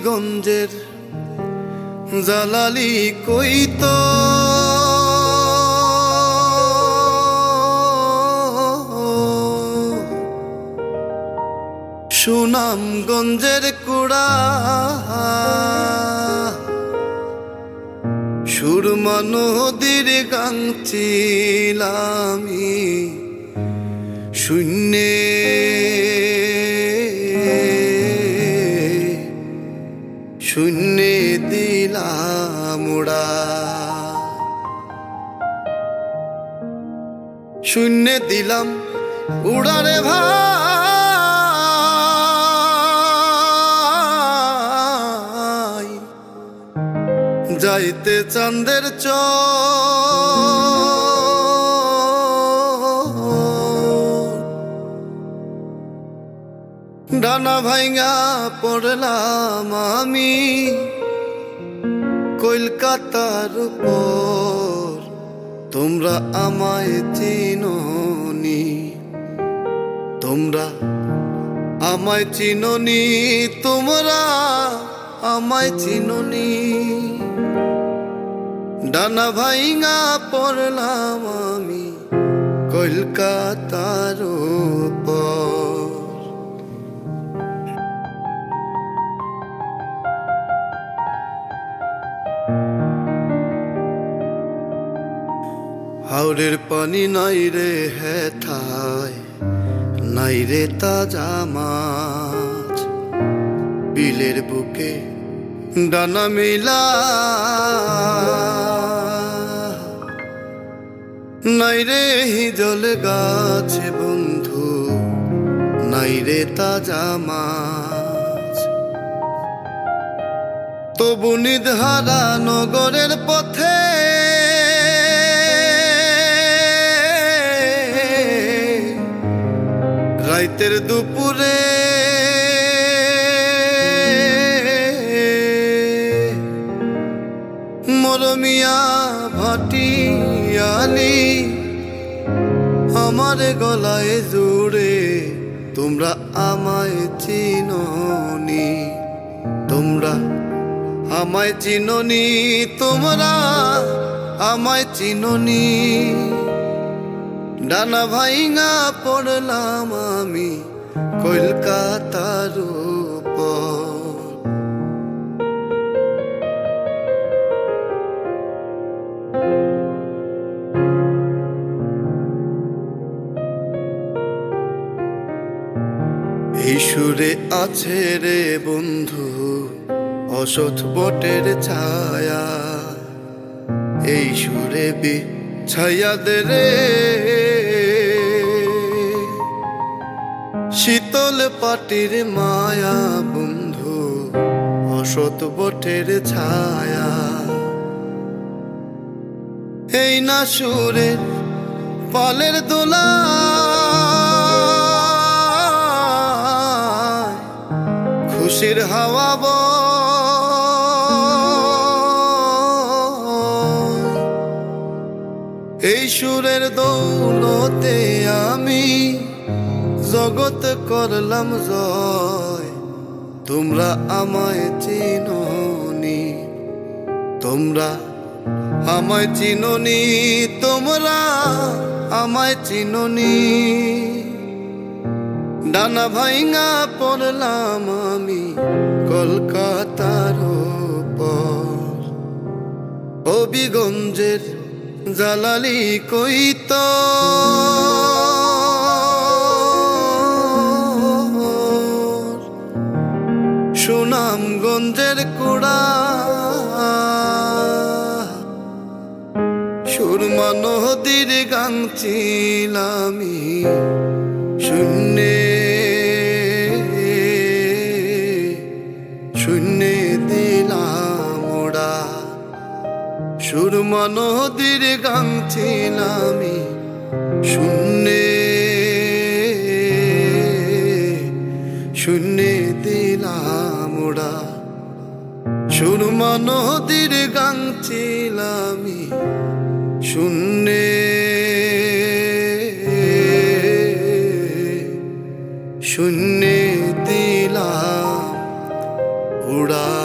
হবিগঞ্জের জালালি কইতো সুনামগঞ্জের কুড়া সুরমা নদীর গাং ছিলামি শূন্যে শূন্যে দিলাম উড়া শূন্যে দিলাম উড়ারে ভাই যাইতে চাঁদের ডানা ভাইঙ্গা পড়লাম আমি কলকাতার উপর তোমরা আমায় চিনোনি তোমরা আমায় চিনোনি তোমরা আমায় চিনোনি ডানা ভাইঙ্গা পড়লাম আমি কলকাতার উপর হাওরের পানি নাই রে হেথায় নাই রে তাজা মাছ বিলের বুকে ডানা মেলা নাই রে হিজল গাছে বন্ধু নাই রে তাজা মাছ তবু নিধারা নগরের পথে রাইতের দুপুরে মরমিয়া ভাটিয়ালি আমার গলায় জুড়ে তোমরা আমায় চিনোনি তোমরা আমায় চিনোনি তোমরা আমায় চিনোনি ডানা ভাইঙ্গা পড়লাম আমি কলকাতার উপর এই সুরে আছে রে বন্ধু অসৎ বটের ছায়া এই সুরে ছায়া দে রে শীতল পাটির মায়া বন্ধু অসৎ বটের ছায়া এই না সুরের পালের দোলা খুশির হাওয়া এই সুরের দৌলতে আমি জগৎ করলাম জয় তোমরা আমায় চিনোনি তোমরা আমায় চিনোনি তোমরা আমায় চিনোনি ডানা ভাইঙ্গা পড়লাম আমি কলকাতার উপর হবিগঞ্জের জালালি কইতো সুনামগঞ্জের কুড়া সুরমা নদীর গাং ছিলামি শূন্যে শূন্যে দিলাম ওড়া সুরমা নদীর গাং ছিলামি শূন্যে শূন্যে দিলাম ওড়া সুরমা নদীর গাং ছিলামি শূন্যে শূন্যে দিলাম উড়া